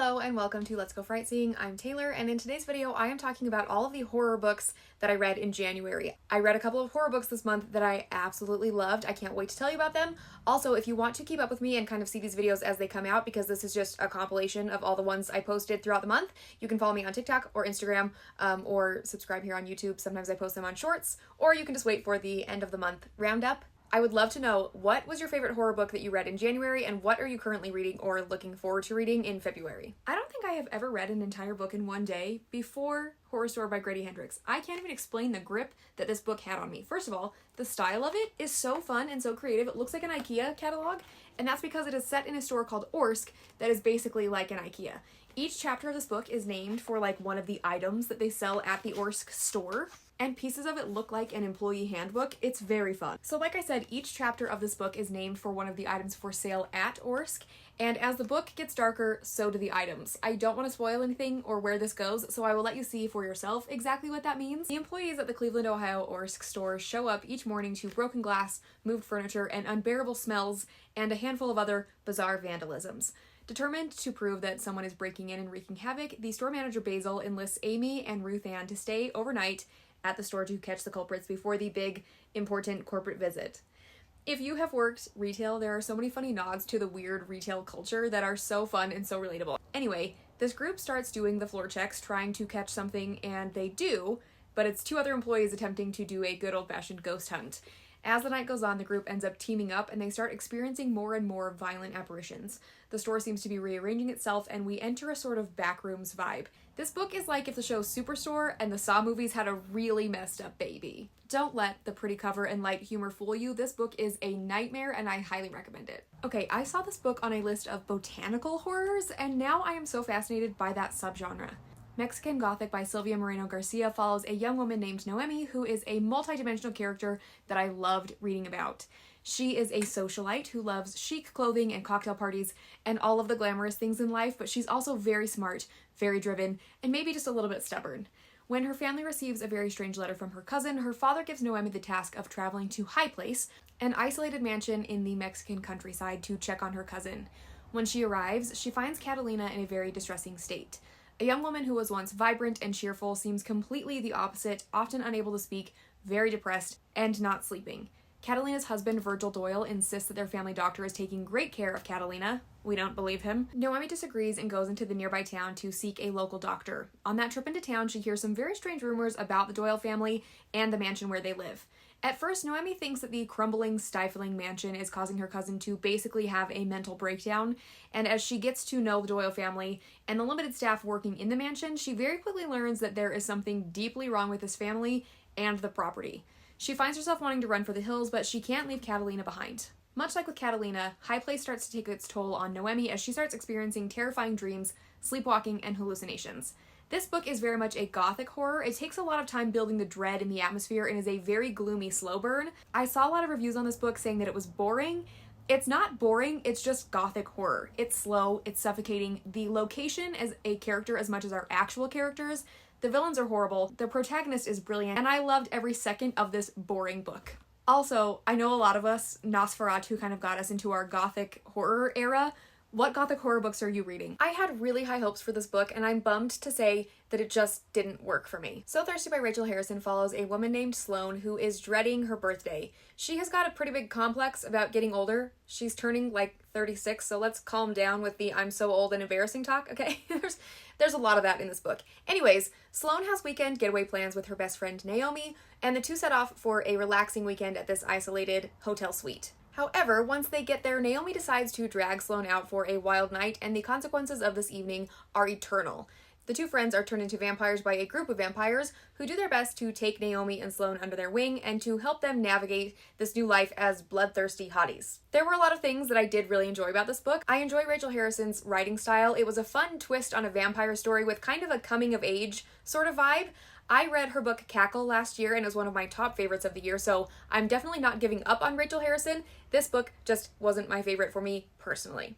Hello and welcome to Let's Go Frightseeing. I'm Taylor, and in today's video I am talking about all of the horror books that I read in January. I read a couple of horror books this month that I absolutely loved. I can't wait to tell you about them. Also, if you want to keep up with me and kind of see these videos as they come out, because this is just a compilation of all the ones I posted throughout the month, you can follow me on TikTok or Instagram, or subscribe here on YouTube. Sometimes I post them on shorts, or you can just wait for the end of the month roundup. I would love to know, what was your favorite horror book that you read in January, and what are you currently reading or looking forward to reading in February? I don't think I have ever read an entire book in one day before Horrorstor by Grady Hendrix. I can't even explain the grip that this book had on me. First of all, the style of it is so fun and so creative. It looks like an Ikea catalog, and that's because it is set in a store called Orsk that is basically like an Ikea. Each chapter of this book is named for like one of the items that they sell at the Orsk store, and pieces of it look like an employee handbook. It's very fun. So like I said, each chapter of this book is named for one of the items for sale at Orsk, and as the book gets darker, so do the items. I don't want to spoil anything or where this goes, so I will let you see for yourself exactly what that means. The employees at the Cleveland, Ohio Orsk store show up each morning to broken glass, moved furniture, and unbearable smells, and a handful of other bizarre vandalisms. Determined to prove that someone is breaking in and wreaking havoc, the store manager Basil enlists Amy and Ruth Ann to stay overnight at the store to catch the culprits before the big, important corporate visit. If you have worked retail, there are so many funny nods to the weird retail culture that are so fun and so relatable. Anyway, this group starts doing the floor checks, trying to catch something, and they do, but it's two other employees attempting to do a good old-fashioned ghost hunt. As the night goes on, the group ends up teaming up and they start experiencing more and more violent apparitions. The store seems to be rearranging itself, and we enter a sort of backrooms vibe. This book is like if the show Superstore and the Saw movies had a really messed up baby. Don't let the pretty cover and light humor fool you. This book is a nightmare and I highly recommend it. Okay, I saw this book on a list of botanical horrors, and now I am so fascinated by that subgenre. Mexican Gothic by Silvia Moreno-Garcia follows a young woman named Noemi who is a multi-dimensional character that I loved reading about. She is a socialite who loves chic clothing and cocktail parties and all of the glamorous things in life, but she's also very smart, very driven, and maybe just a little bit stubborn. When her family receives a very strange letter from her cousin, her father gives Noemi the task of traveling to High Place, an isolated mansion in the Mexican countryside, to check on her cousin. When she arrives, she finds Catalina in a very distressing state. A young woman who was once vibrant and cheerful seems completely the opposite, often unable to speak, very depressed, and not sleeping. Catalina's husband, Virgil Doyle, insists that their family doctor is taking great care of Catalina. We don't believe him. Noemi disagrees and goes into the nearby town to seek a local doctor. On that trip into town, she hears some very strange rumors about the Doyle family and the mansion where they live. At first, Noemi thinks that the crumbling, stifling mansion is causing her cousin to basically have a mental breakdown, and as she gets to know the Doyle family and the limited staff working in the mansion, she very quickly learns that there is something deeply wrong with this family and the property. She finds herself wanting to run for the hills, but she can't leave Catalina behind. Much like with Catalina, High Place starts to take its toll on Noemi as she starts experiencing terrifying dreams, sleepwalking, and hallucinations. This book is very much a gothic horror. It takes a lot of time building the dread in the atmosphere and is a very gloomy slow burn. I saw a lot of reviews on this book saying that it was boring. It's not boring, it's just gothic horror. It's slow, it's suffocating. The location is a character as much as our actual characters. The villains are horrible, the protagonist is brilliant, and I loved every second of this boring book. Also, I know a lot of us, Nosferatu kind of got us into our gothic horror era. What gothic horror books are you reading? I had really high hopes for this book, and I'm bummed to say that it just didn't work for me. So Thirsty by Rachel Harrison follows a woman named Sloane who is dreading her birthday. She has got a pretty big complex about getting older. She's turning like 36, so let's calm down with the I'm so old and embarrassing talk, okay? There's a lot of that in this book. Anyways, Sloane has weekend getaway plans with her best friend Naomi, and the two set off for a relaxing weekend at this isolated hotel suite. However, once they get there, Naomi decides to drag Sloane out for a wild night, and the consequences of this evening are eternal. The two friends are turned into vampires by a group of vampires who do their best to take Naomi and Sloane under their wing and to help them navigate this new life as bloodthirsty hotties. There were a lot of things that I did really enjoy about this book. I enjoy Rachel Harrison's writing style. It was a fun twist on a vampire story with kind of a coming-of-age sort of vibe. I read her book Cackle last year and it was one of my top favorites of the year, so I'm definitely not giving up on Rachel Harrison. This book just wasn't my favorite for me personally.